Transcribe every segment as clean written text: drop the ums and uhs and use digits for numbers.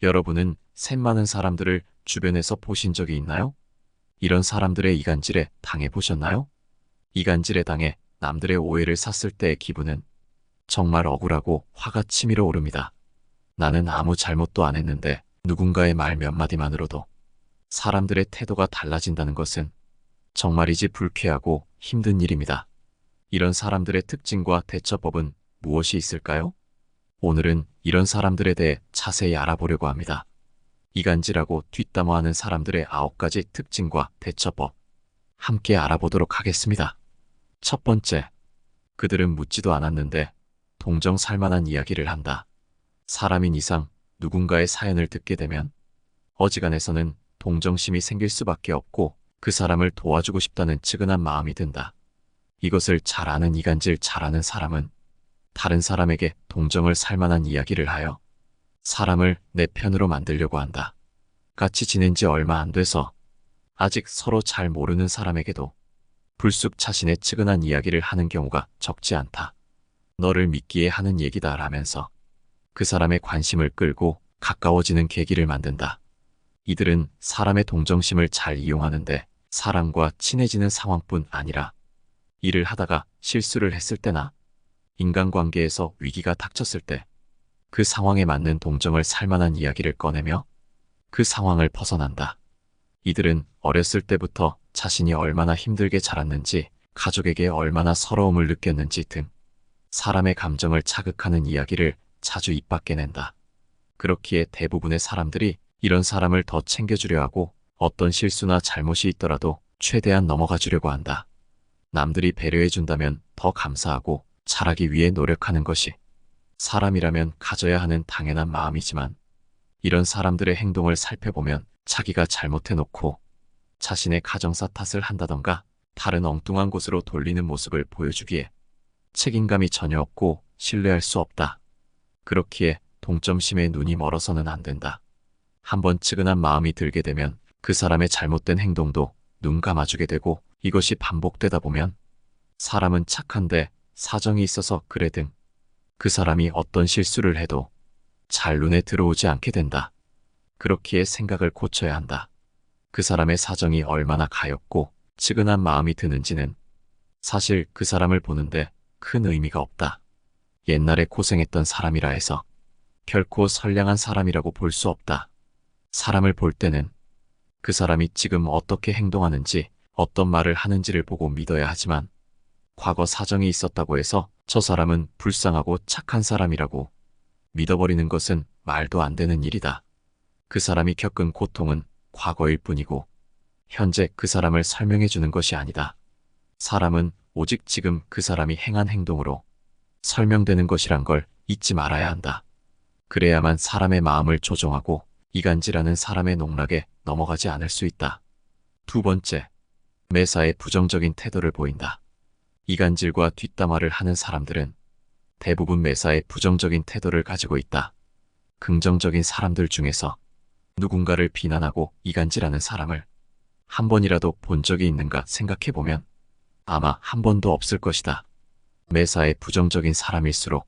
여러분은 셋 많은 사람들을 주변에서 보신 적이 있나요? 이런 사람들의 이간질에 당해 보셨나요? 이간질에 당해 남들의 오해를 샀을 때의 기분은 정말 억울하고 화가 치밀어 오릅니다. 나는 아무 잘못도 안 했는데 누군가의 말 몇 마디만으로도 사람들의 태도가 달라진다는 것은 정말이지 불쾌하고 힘든 일입니다. 이런 사람들의 특징과 대처법은 무엇이 있을까요? 오늘은 이런 사람들에 대해 자세히 알아보려고 합니다. 이간질하고 뒷담화하는 사람들의 9가지 특징과 대처법, 함께 알아보도록 하겠습니다. 첫 번째, 그들은 묻지도 않았는데 동정 살만한 이야기를 한다. 사람인 이상 누군가의 사연을 듣게 되면 어지간해서는 동정심이 생길 수밖에 없고 그 사람을 도와주고 싶다는 측은한 마음이 든다. 이것을 잘 아는 이간질 잘하는 사람은 다른 사람에게 동정을 살만한 이야기를 하여 사람을 내 편으로 만들려고 한다. 같이 지낸 지 얼마 안 돼서 아직 서로 잘 모르는 사람에게도 불쑥 자신의 측은한 이야기를 하는 경우가 적지 않다. 너를 믿기에 하는 얘기다 라면서 그 사람의 관심을 끌고 가까워지는 계기를 만든다. 이들은 사람의 동정심을 잘 이용하는데 사람과 친해지는 상황뿐 아니라 일을 하다가 실수를 했을 때나 인간관계에서 위기가 닥쳤을 때 그 상황에 맞는 동정을 살만한 이야기를 꺼내며 그 상황을 벗어난다. 이들은 어렸을 때부터 자신이 얼마나 힘들게 자랐는지, 가족에게 얼마나 서러움을 느꼈는지 등 사람의 감정을 자극하는 이야기를 자주 입 밖에 낸다. 그렇기에 대부분의 사람들이 이런 사람을 더 챙겨주려 하고 어떤 실수나 잘못이 있더라도 최대한 넘어가 주려고 한다. 남들이 배려해준다면 더 감사하고 잘하기 위해 노력하는 것이 사람이라면 가져야 하는 당연한 마음이지만 이런 사람들의 행동을 살펴보면 자기가 잘못해놓고 자신의 가정사 탓을 한다던가 다른 엉뚱한 곳으로 돌리는 모습을 보여주기에 책임감이 전혀 없고 신뢰할 수 없다. 그렇기에 동점심에 눈이 멀어서는 안 된다. 한번 측은한 마음이 들게 되면 그 사람의 잘못된 행동도 눈 감아주게 되고 이것이 반복되다 보면 사람은 착한데 사정이 있어서 그래 등 그 사람이 어떤 실수를 해도 잘 눈에 들어오지 않게 된다. 그렇기에 생각을 고쳐야 한다. 그 사람의 사정이 얼마나 가엾고 측은한 마음이 드는지는 사실 그 사람을 보는데 큰 의미가 없다. 옛날에 고생했던 사람이라 해서 결코 선량한 사람이라고 볼 수 없다. 사람을 볼 때는 그 사람이 지금 어떻게 행동하는지 어떤 말을 하는지를 보고 믿어야 하지만 과거 사정이 있었다고 해서 저 사람은 불쌍하고 착한 사람이라고 믿어버리는 것은 말도 안 되는 일이다. 그 사람이 겪은 고통은 과거일 뿐이고 현재 그 사람을 설명해 주는 것이 아니다. 사람은 오직 지금 그 사람이 행한 행동으로 설명되는 것이란 걸 잊지 말아야 한다. 그래야만 사람의 마음을 조종하고 이간질하는 사람의 농락에 넘어가지 않을 수 있다. 두 번째, 매사에 부정적인 태도를 보인다. 이간질과 뒷담화를 하는 사람들은 대부분 매사에 부정적인 태도를 가지고 있다. 긍정적인 사람들 중에서 누군가를 비난하고 이간질하는 사람을 한 번이라도 본 적이 있는가 생각해보면 아마 한 번도 없을 것이다. 매사에 부정적인 사람일수록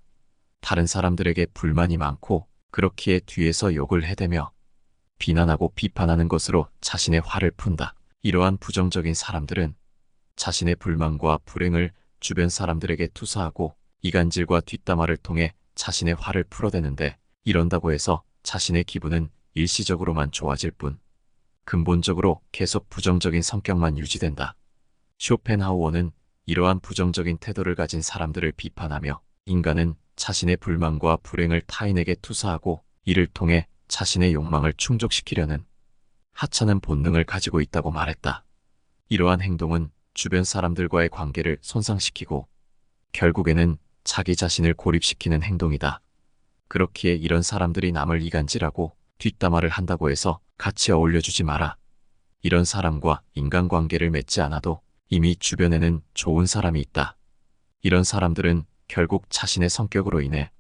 다른 사람들에게 불만이 많고 그렇기에 뒤에서 욕을 해대며 비난하고 비판하는 것으로 자신의 화를 푼다. 이러한 부정적인 사람들은 자신의 불만과 불행을 주변 사람들에게 투사하고 이간질과 뒷담화를 통해 자신의 화를 풀어대는데 이런다고 해서 자신의 기분은 일시적으로만 좋아질 뿐 근본적으로 계속 부정적인 성격만 유지된다. 쇼펜하우어는 이러한 부정적인 태도를 가진 사람들을 비판하며 인간은 자신의 불만과 불행을 타인에게 투사하고 이를 통해 자신의 욕망을 충족시키려는 하찮은 본능을 가지고 있다고 말했다. 이러한 행동은 주변 사람들과의 관계를 손상시키고 결국에는 자기 자신을 고립시키는 행동이다. 그렇기에 이런 사람들이 남을 이간질하고 뒷담화를 한다고 해서 같이 어울려주지 마라. 이런 사람과 인간관계를 맺지 않아도 이미 주변에는 좋은 사람이 있다. 이런 사람들은 결국 자신의 성격으로 인해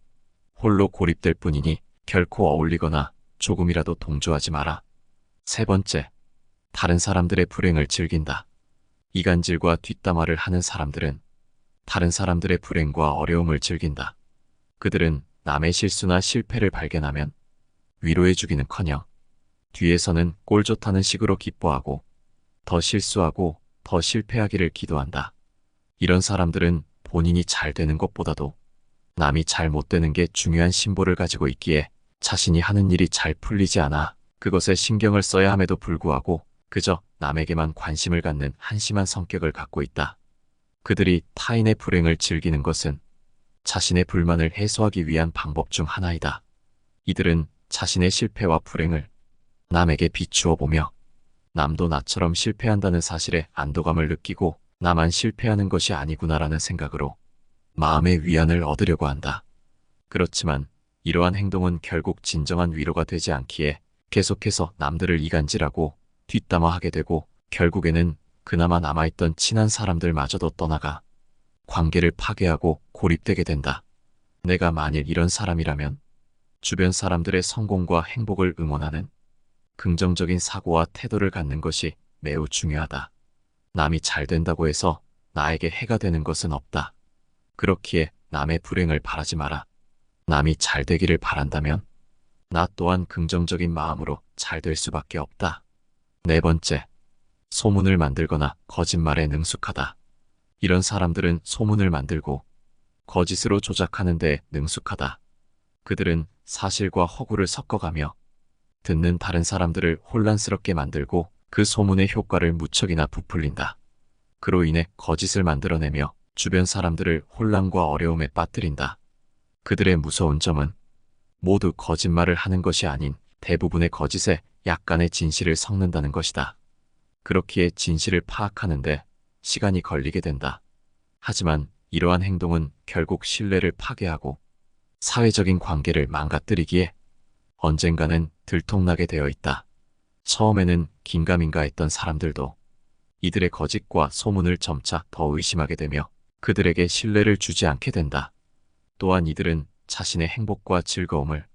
홀로 고립될 뿐이니 결코 어울리거나 조금이라도 동조하지 마라. 세 번째, 다른 사람들의 불행을 즐긴다. 이간질과 뒷담화를 하는 사람들은 다른 사람들의 불행과 어려움을 즐긴다. 그들은 남의 실수나 실패를 발견하면 위로해주기는커녕 뒤에서는 꼴 좋다는 식으로 기뻐하고 더 실수하고 더 실패하기를 기도한다. 이런 사람들은 본인이 잘 되는 것보다도 남이 잘 못 되는 게 중요한 심보를 가지고 있기에 자신이 하는 일이 잘 풀리지 않아 그것에 신경을 써야 함에도 불구하고 그저 남에게만 관심을 갖는 한심한 성격을 갖고 있다. 그들이 타인의 불행을 즐기는 것은 자신의 불만을 해소하기 위한 방법 중 하나이다. 이들은 자신의 실패와 불행을 남에게 비추어 보며 남도 나처럼 실패한다는 사실에 안도감을 느끼고 나만 실패하는 것이 아니구나라는 생각으로 마음의 위안을 얻으려고 한다. 그렇지만 이러한 행동은 결국 진정한 위로가 되지 않기에 계속해서 남들을 이간질하고 뒷담화하게 되고 결국에는 그나마 남아있던 친한 사람들마저도 떠나가 관계를 파괴하고 고립되게 된다. 내가 만일 이런 사람이라면 주변 사람들의 성공과 행복을 응원하는 긍정적인 사고와 태도를 갖는 것이 매우 중요하다. 남이 잘 된다고 해서 나에게 해가 되는 것은 없다. 그렇기에 남의 불행을 바라지 마라. 남이 잘 되기를 바란다면 나 또한 긍정적인 마음으로 잘 될 수밖에 없다. 네 번째, 소문을 만들거나 거짓말에 능숙하다. 이런 사람들은 소문을 만들고 거짓으로 조작하는 데 능숙하다. 그들은 사실과 허구를 섞어가며 듣는 다른 사람들을 혼란스럽게 만들고 그 소문의 효과를 무척이나 부풀린다. 그로 인해 거짓을 만들어내며 주변 사람들을 혼란과 어려움에 빠뜨린다. 그들의 무서운 점은 모두 거짓말을 하는 것이 아닌 대부분의 거짓에 약간의 진실을 섞는다는 것이다. 그렇기에 진실을 파악하는데 시간이 걸리게 된다. 하지만 이러한 행동은 결국 신뢰를 파괴하고 사회적인 관계를 망가뜨리기에 언젠가는 들통나게 되어 있다. 처음에는 긴가민가 했던 사람들도 이들의 거짓과 소문을 점차 더 의심하게 되며 그들에게 신뢰를 주지 않게 된다. 또한 이들은 자신의 행복과 즐거움을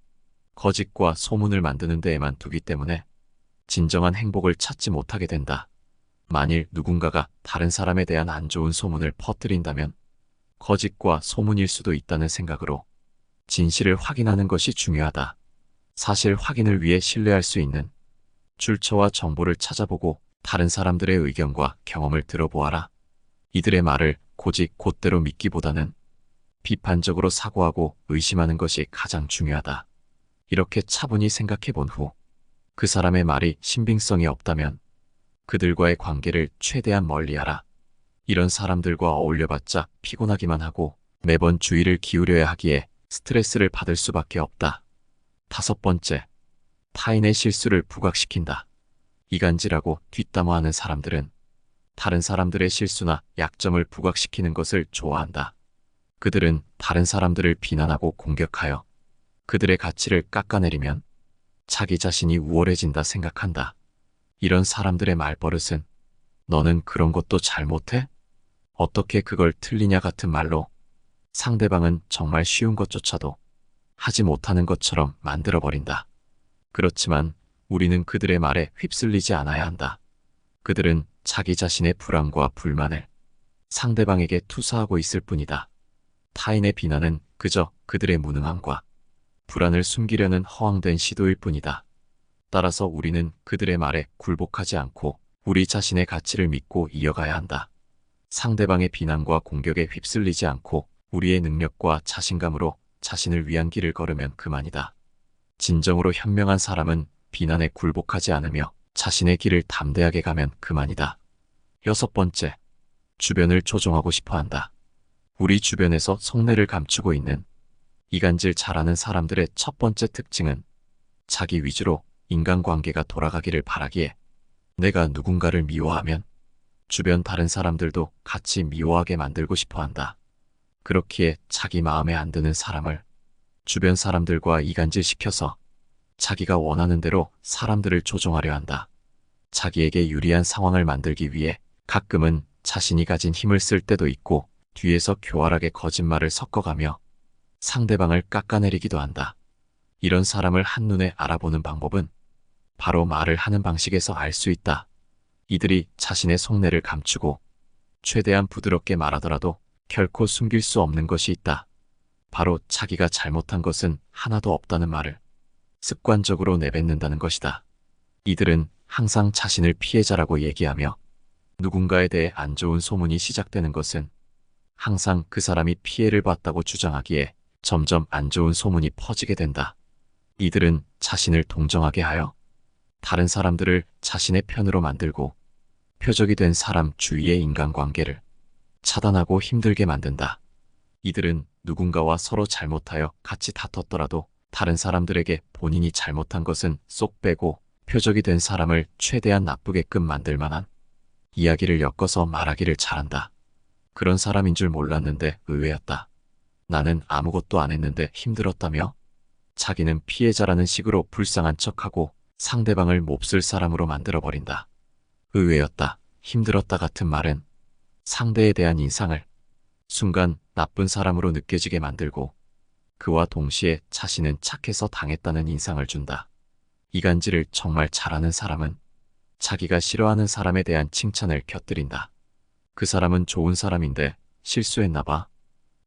거짓과 소문을 만드는 데에만 두기 때문에 진정한 행복을 찾지 못하게 된다. 만일 누군가가 다른 사람에 대한 안 좋은 소문을 퍼뜨린다면 거짓과 소문일 수도 있다는 생각으로 진실을 확인하는 것이 중요하다. 사실 확인을 위해 신뢰할 수 있는 출처와 정보를 찾아보고 다른 사람들의 의견과 경험을 들어보아라. 이들의 말을 고집 곧대로 믿기보다는 비판적으로 사고하고 의심하는 것이 가장 중요하다. 이렇게 차분히 생각해 본 후 그 사람의 말이 신빙성이 없다면 그들과의 관계를 최대한 멀리하라. 이런 사람들과 어울려봤자 피곤하기만 하고 매번 주의를 기울여야 하기에 스트레스를 받을 수밖에 없다. 다섯 번째, 타인의 실수를 부각시킨다. 이간질하고 뒷담화하는 사람들은 다른 사람들의 실수나 약점을 부각시키는 것을 좋아한다. 그들은 다른 사람들을 비난하고 공격하여 그들의 가치를 깎아내리면 자기 자신이 우월해진다 생각한다. 이런 사람들의 말버릇은 너는 그런 것도 잘못해? 어떻게 그걸 틀리냐 같은 말로 상대방은 정말 쉬운 것조차도 하지 못하는 것처럼 만들어버린다. 그렇지만 우리는 그들의 말에 휩쓸리지 않아야 한다. 그들은 자기 자신의 불안과 불만을 상대방에게 투사하고 있을 뿐이다. 타인의 비난은 그저 그들의 무능함과 불안을 숨기려는 허황된 시도일 뿐이다. 따라서 우리는 그들의 말에 굴복하지 않고 우리 자신의 가치를 믿고 이어가야 한다. 상대방의 비난과 공격에 휩쓸리지 않고 우리의 능력과 자신감으로 자신을 위한 길을 걸으면 그만이다. 진정으로 현명한 사람은 비난에 굴복하지 않으며 자신의 길을 담대하게 가면 그만이다. 여섯 번째, 주변을 조종하고 싶어 한다. 우리 주변에서 속내를 감추고 있는 이간질 잘하는 사람들의 첫 번째 특징은 자기 위주로 인간관계가 돌아가기를 바라기에 내가 누군가를 미워하면 주변 다른 사람들도 같이 미워하게 만들고 싶어 한다. 그렇기에 자기 마음에 안 드는 사람을 주변 사람들과 이간질시켜서 자기가 원하는 대로 사람들을 조종하려 한다. 자기에게 유리한 상황을 만들기 위해 가끔은 자신이 가진 힘을 쓸 때도 있고 뒤에서 교활하게 거짓말을 섞어가며 상대방을 깎아내리기도 한다. 이런 사람을 한눈에 알아보는 방법은 바로 말을 하는 방식에서 알 수 있다. 이들이 자신의 속내를 감추고 최대한 부드럽게 말하더라도 결코 숨길 수 없는 것이 있다. 바로 자기가 잘못한 것은 하나도 없다는 말을 습관적으로 내뱉는다는 것이다. 이들은 항상 자신을 피해자라고 얘기하며 누군가에 대해 안 좋은 소문이 시작되는 것은 항상 그 사람이 피해를 봤다고 주장하기에 점점 안 좋은 소문이 퍼지게 된다. 이들은 자신을 동정하게 하여 다른 사람들을 자신의 편으로 만들고 표적이 된 사람 주위의 인간관계를 차단하고 힘들게 만든다. 이들은 누군가와 서로 잘못하여 같이 다퉜더라도 다른 사람들에게 본인이 잘못한 것은 쏙 빼고 표적이 된 사람을 최대한 나쁘게끔 만들 만한 이야기를 엮어서 말하기를 잘한다. 그런 사람인 줄 몰랐는데 의외였다. 나는 아무것도 안 했는데 힘들었다며 자기는 피해자라는 식으로 불쌍한 척하고 상대방을 몹쓸 사람으로 만들어버린다. 의외였다, 힘들었다 같은 말은 상대에 대한 인상을 순간 나쁜 사람으로 느껴지게 만들고 그와 동시에 자신은 착해서 당했다는 인상을 준다. 이간질을 정말 잘하는 사람은 자기가 싫어하는 사람에 대한 칭찬을 곁들인다. 그 사람은 좋은 사람인데 실수했나봐.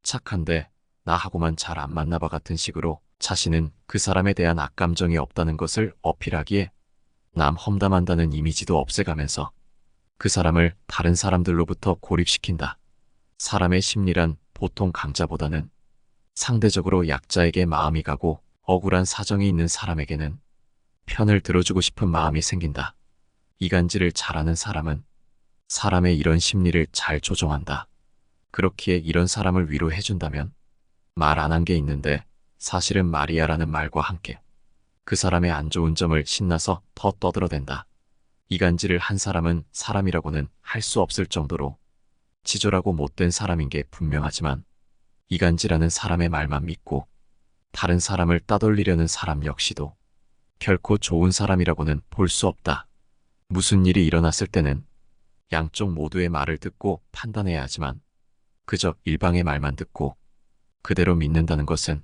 착한데 나하고만 잘 안 맞나봐 같은 식으로 자신은 그 사람에 대한 악감정이 없다는 것을 어필하기에 남 험담한다는 이미지도 없애가면서 그 사람을 다른 사람들로부터 고립시킨다. 사람의 심리란 보통 강자보다는 상대적으로 약자에게 마음이 가고 억울한 사정이 있는 사람에게는 편을 들어주고 싶은 마음이 생긴다. 이간질을 잘하는 사람은 사람의 이런 심리를 잘 조종한다. 그렇기에 이런 사람을 위로해준다면 말 안 한 게 있는데 사실은 말이야라는 말과 함께 그 사람의 안 좋은 점을 신나서 더 떠들어댄다. 이간질을 한 사람은 사람이라고는 할 수 없을 정도로 지졸하고 못된 사람인 게 분명하지만 이간질하는 사람의 말만 믿고 다른 사람을 따돌리려는 사람 역시도 결코 좋은 사람이라고는 볼 수 없다. 무슨 일이 일어났을 때는 양쪽 모두의 말을 듣고 판단해야 하지만 그저 일방의 말만 듣고 그대로 믿는다는 것은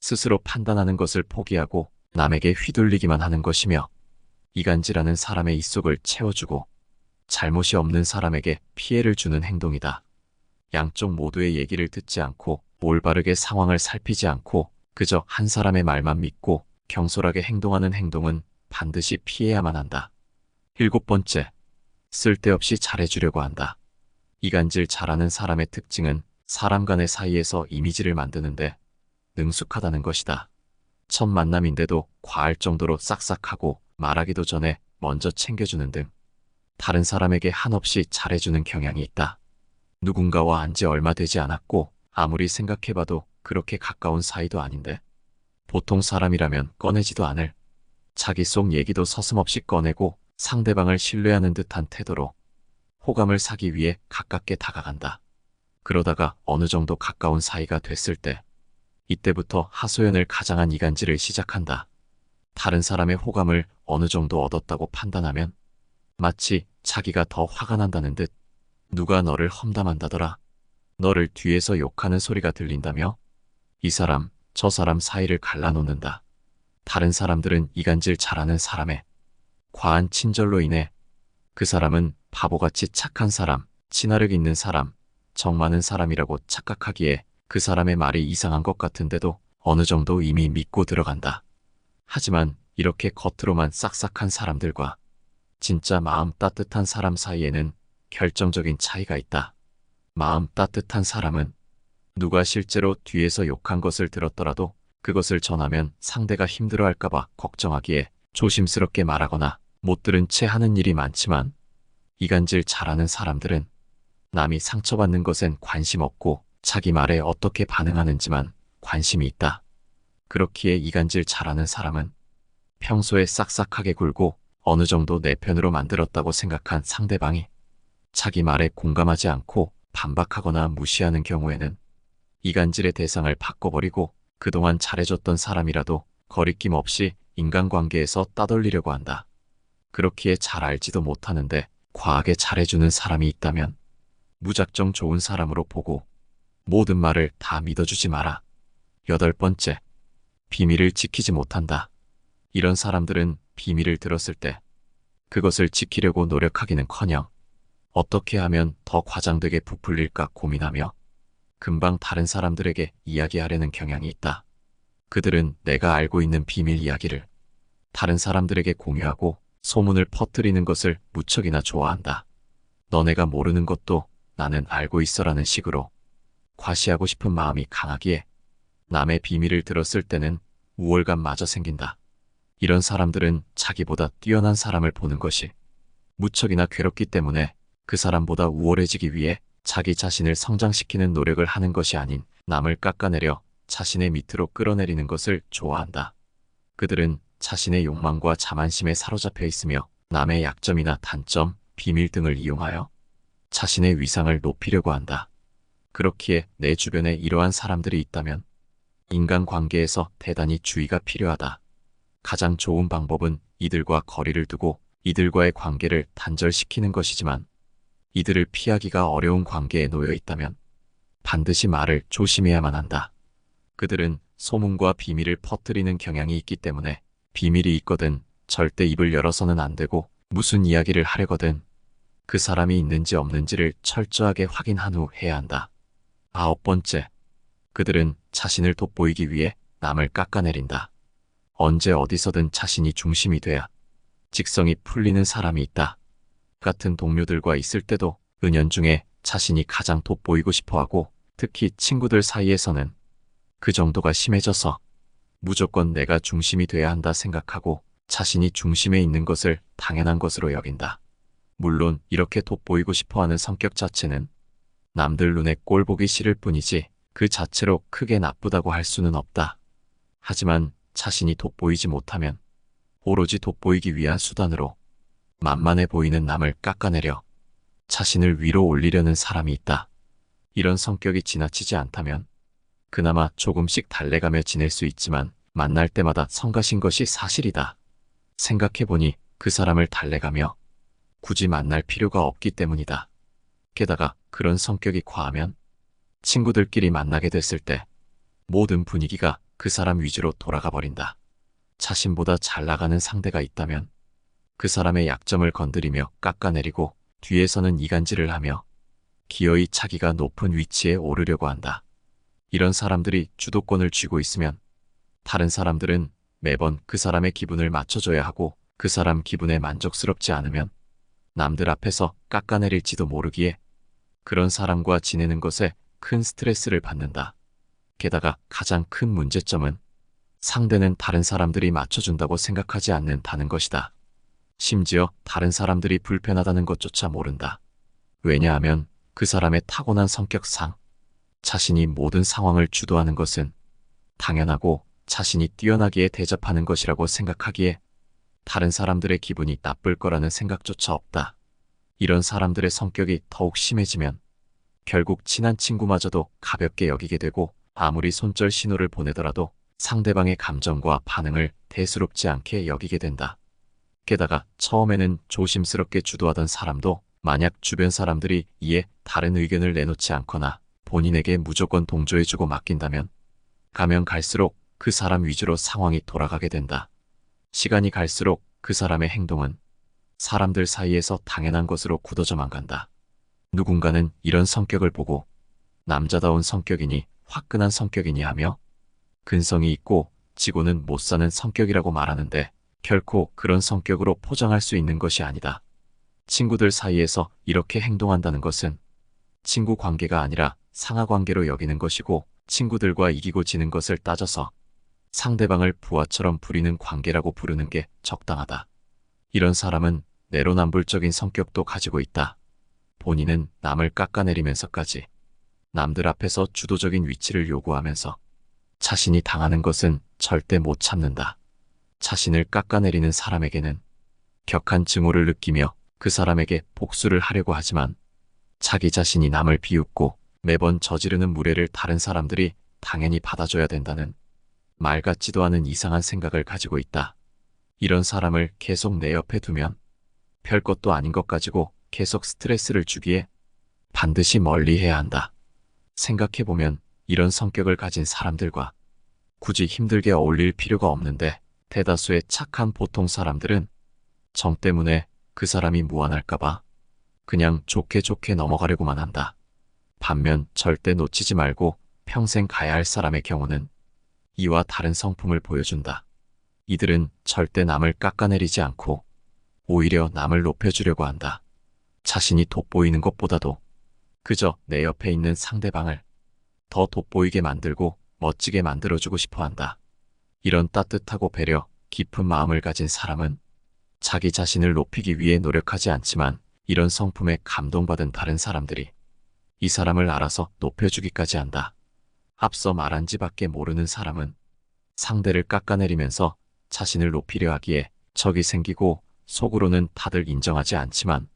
스스로 판단하는 것을 포기하고 남에게 휘둘리기만 하는 것이며 이간질하는 사람의 입속을 채워주고 잘못이 없는 사람에게 피해를 주는 행동이다. 양쪽 모두의 얘기를 듣지 않고 올바르게 상황을 살피지 않고 그저 한 사람의 말만 믿고 경솔하게 행동하는 행동은 반드시 피해야만 한다. 7번째, 쓸데없이 잘해주려고 한다. 이간질 잘하는 사람의 특징은 사람 간의 사이에서 이미지를 만드는데 능숙하다는 것이다. 첫 만남인데도 과할 정도로 싹싹하고 말하기도 전에 먼저 챙겨주는 등 다른 사람에게 한없이 잘해주는 경향이 있다. 누군가와 안지 얼마 되지 않았고 아무리 생각해봐도 그렇게 가까운 사이도 아닌데 보통 사람이라면 꺼내지도 않을 자기 속 얘기도 서슴없이 꺼내고 상대방을 신뢰하는 듯한 태도로 호감을 사기 위해 가깝게 다가간다. 그러다가 어느 정도 가까운 사이가 됐을 때 이때부터 하소연을 가장한 이간질을 시작한다. 다른 사람의 호감을 어느 정도 얻었다고 판단하면 마치 자기가 더 화가 난다는 듯 누가 너를 험담한다더라. 너를 뒤에서 욕하는 소리가 들린다며 이 사람, 저 사람 사이를 갈라놓는다. 다른 사람들은 이간질 잘하는 사람의 과한 친절로 인해 그 사람은 바보같이 착한 사람, 친화력 있는 사람, 정 많은 사람이라고 착각하기에 그 사람의 말이 이상한 것 같은데도 어느 정도 이미 믿고 들어간다. 하지만 이렇게 겉으로만 싹싹한 사람들과 진짜 마음 따뜻한 사람 사이에는 결정적인 차이가 있다. 마음 따뜻한 사람은 누가 실제로 뒤에서 욕한 것을 들었더라도 그것을 전하면 상대가 힘들어할까봐 걱정하기에 조심스럽게 말하거나 못 들은 채 하는 일이 많지만 이간질 잘하는 사람들은 남이 상처받는 것엔 관심 없고 자기 말에 어떻게 반응하는지만 관심이 있다. 그렇기에 이간질 잘하는 사람은 평소에 싹싹하게 굴고 어느 정도 내 편으로 만들었다고 생각한 상대방이 자기 말에 공감하지 않고 반박하거나 무시하는 경우에는 이간질의 대상을 바꿔버리고 그동안 잘해줬던 사람이라도 거리낌 없이 인간관계에서 따돌리려고 한다. 그렇기에 잘 알지도 못하는데 과하게 잘해주는 사람이 있다면 무작정 좋은 사람으로 보고 모든 말을 다 믿어주지 마라. 8번째, 비밀을 지키지 못한다. 이런 사람들은 비밀을 들었을 때 그것을 지키려고 노력하기는커녕 어떻게 하면 더 과장되게 부풀릴까 고민하며 금방 다른 사람들에게 이야기하려는 경향이 있다. 그들은 내가 알고 있는 비밀 이야기를 다른 사람들에게 공유하고 소문을 퍼뜨리는 것을 무척이나 좋아한다. 너네가 모르는 것도 나는 알고 있어라는 식으로 과시하고 싶은 마음이 강하기에 남의 비밀을 들었을 때는 우월감마저 생긴다. 이런 사람들은 자기보다 뛰어난 사람을 보는 것이 무척이나 괴롭기 때문에 그 사람보다 우월해지기 위해 자기 자신을 성장시키는 노력을 하는 것이 아닌 남을 깎아내려 자신의 밑으로 끌어내리는 것을 좋아한다. 그들은 자신의 욕망과 자만심에 사로잡혀 있으며 남의 약점이나 단점, 비밀 등을 이용하여 자신의 위상을 높이려고 한다. 그렇기에 내 주변에 이러한 사람들이 있다면 인간관계에서 대단히 주의가 필요하다. 가장 좋은 방법은 이들과 거리를 두고 이들과의 관계를 단절시키는 것이지만 이들을 피하기가 어려운 관계에 놓여 있다면 반드시 말을 조심해야만 한다. 그들은 소문과 비밀을 퍼뜨리는 경향이 있기 때문에 비밀이 있거든 절대 입을 열어서는 안 되고 무슨 이야기를 하려거든 그 사람이 있는지 없는지를 철저하게 확인한 후 해야 한다. 9번째, 그들은 자신을 돋보이기 위해 남을 깎아내린다. 언제 어디서든 자신이 중심이 돼야 직성이 풀리는 사람이 있다. 같은 동료들과 있을 때도 은연중에 자신이 가장 돋보이고 싶어하고 특히 친구들 사이에서는 그 정도가 심해져서 무조건 내가 중심이 돼야 한다 생각하고 자신이 중심에 있는 것을 당연한 것으로 여긴다. 물론 이렇게 돋보이고 싶어하는 성격 자체는 남들 눈에 꼴보기 싫을 뿐이지 그 자체로 크게 나쁘다고 할 수는 없다. 하지만 자신이 돋보이지 못하면 오로지 돋보이기 위한 수단으로 만만해 보이는 남을 깎아내려 자신을 위로 올리려는 사람이 있다. 이런 성격이 지나치지 않다면 그나마 조금씩 달래가며 지낼 수 있지만 만날 때마다 성가신 것이 사실이다. 생각해보니 그 사람을 달래가며 굳이 만날 필요가 없기 때문이다. 게다가 그런 성격이 과하면 친구들끼리 만나게 됐을 때 모든 분위기가 그 사람 위주로 돌아가 버린다. 자신보다 잘 나가는 상대가 있다면 그 사람의 약점을 건드리며 깎아내리고 뒤에서는 이간질을 하며 기어이 자기가 높은 위치에 오르려고 한다. 이런 사람들이 주도권을 쥐고 있으면 다른 사람들은 매번 그 사람의 기분을 맞춰줘야 하고 그 사람 기분에 만족스럽지 않으면 남들 앞에서 깎아내릴지도 모르기에 그런 사람과 지내는 것에 큰 스트레스를 받는다. 게다가 가장 큰 문제점은 상대는 다른 사람들이 맞춰준다고 생각하지 않는다는 것이다. 심지어 다른 사람들이 불편하다는 것조차 모른다. 왜냐하면 그 사람의 타고난 성격상 자신이 모든 상황을 주도하는 것은 당연하고 자신이 뛰어나기에 대접하는 것이라고 생각하기에 다른 사람들의 기분이 나쁠 거라는 생각조차 없다. 이런 사람들의 성격이 더욱 심해지면 결국 친한 친구마저도 가볍게 여기게 되고 아무리 손절 신호를 보내더라도 상대방의 감정과 반응을 대수롭지 않게 여기게 된다. 게다가 처음에는 조심스럽게 주도하던 사람도 만약 주변 사람들이 이에 다른 의견을 내놓지 않거나 본인에게 무조건 동조해주고 맡긴다면 가면 갈수록 그 사람 위주로 상황이 돌아가게 된다. 시간이 갈수록 그 사람의 행동은 사람들 사이에서 당연한 것으로 굳어져만 간다. 누군가는 이런 성격을 보고 남자다운 성격이니 화끈한 성격이니 하며 근성이 있고 지고는 못 사는 성격이라고 말하는데 결코 그런 성격으로 포장할 수 있는 것이 아니다. 친구들 사이에서 이렇게 행동한다는 것은 친구 관계가 아니라 상하 관계로 여기는 것이고 친구들과 이기고 지는 것을 따져서 상대방을 부하처럼 부리는 관계라고 부르는 게 적당하다. 이런 사람은 내로남불적인 성격도 가지고 있다. 본인은 남을 깎아내리면서까지 남들 앞에서 주도적인 위치를 요구하면서 자신이 당하는 것은 절대 못 참는다. 자신을 깎아내리는 사람에게는 격한 증오를 느끼며 그 사람에게 복수를 하려고 하지만 자기 자신이 남을 비웃고 매번 저지르는 무례를 다른 사람들이 당연히 받아줘야 된다는 말 같지도 않은 이상한 생각을 가지고 있다. 이런 사람을 계속 내 옆에 두면 별것도 아닌 것 가지고 계속 스트레스를 주기에 반드시 멀리해야 한다. 생각해보면 이런 성격을 가진 사람들과 굳이 힘들게 어울릴 필요가 없는데 대다수의 착한 보통 사람들은 정 때문에 그 사람이 무안할까봐 그냥 좋게 좋게 넘어가려고만 한다. 반면 절대 놓치지 말고 평생 가야 할 사람의 경우는 이와 다른 성품을 보여준다. 이들은 절대 남을 깎아내리지 않고 오히려 남을 높여주려고 한다. 자신이 돋보이는 것보다도 그저 내 옆에 있는 상대방을 더 돋보이게 만들고 멋지게 만들어주고 싶어 한다. 이런 따뜻하고 배려 깊은 마음을 가진 사람은 자기 자신을 높이기 위해 노력하지 않지만 이런 성품에 감동받은 다른 사람들이 이 사람을 알아서 높여주기까지 한다. 앞서 말한 지밖에 모르는 사람은 상대를 깎아내리면서 자신을 높이려 하기에 적이 생기고 속으로는 다들 인정하지 않지만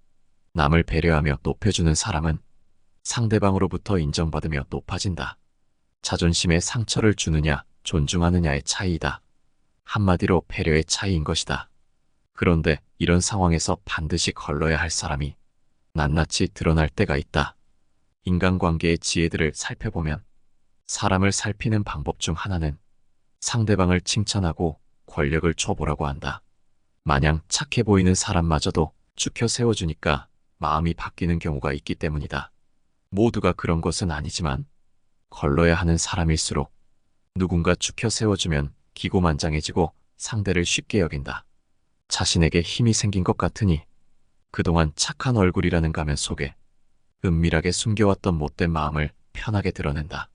남을 배려하며 높여주는 사람은 상대방으로부터 인정받으며 높아진다. 자존심에 상처를 주느냐 존중하느냐의 차이이다. 한마디로 배려의 차이인 것이다. 그런데 이런 상황에서 반드시 걸러야 할 사람이 낱낱이 드러날 때가 있다. 인간관계의 지혜들을 살펴보면 사람을 살피는 방법 중 하나는 상대방을 칭찬하고 권력을 줘보라고 한다. 마냥 착해 보이는 사람마저도 추켜 세워주니까 마음이 바뀌는 경우가 있기 때문이다. 모두가 그런 것은 아니지만 걸러야 하는 사람일수록 누군가 추켜 세워주면 기고만장해지고 상대를 쉽게 여긴다. 자신에게 힘이 생긴 것 같으니 그동안 착한 얼굴이라는 가면 속에 은밀하게 숨겨왔던 못된 마음을 편하게 드러낸다.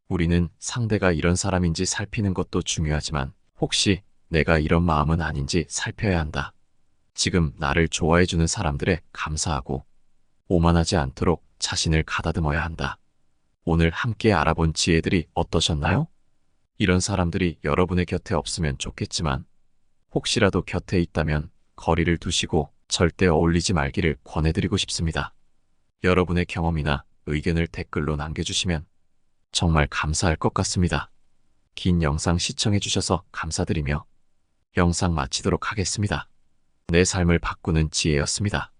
우리는 상대가 이런 사람인지 살피는 것도 중요하지만 혹시 내가 이런 마음은 아닌지 살펴야 한다. 지금 나를 좋아해주는 사람들에 감사하고 오만하지 않도록 자신을 가다듬어야 한다. 오늘 함께 알아본 지혜들이 어떠셨나요? 이런 사람들이 여러분의 곁에 없으면 좋겠지만 혹시라도 곁에 있다면 거리를 두시고 절대 어울리지 말기를 권해드리고 싶습니다. 여러분의 경험이나 의견을 댓글로 남겨주시면 정말 감사할 것 같습니다. 긴 영상 시청해주셔서 감사드리며 영상 마치도록 하겠습니다. 내 삶을 바꾸는 지혜였습니다.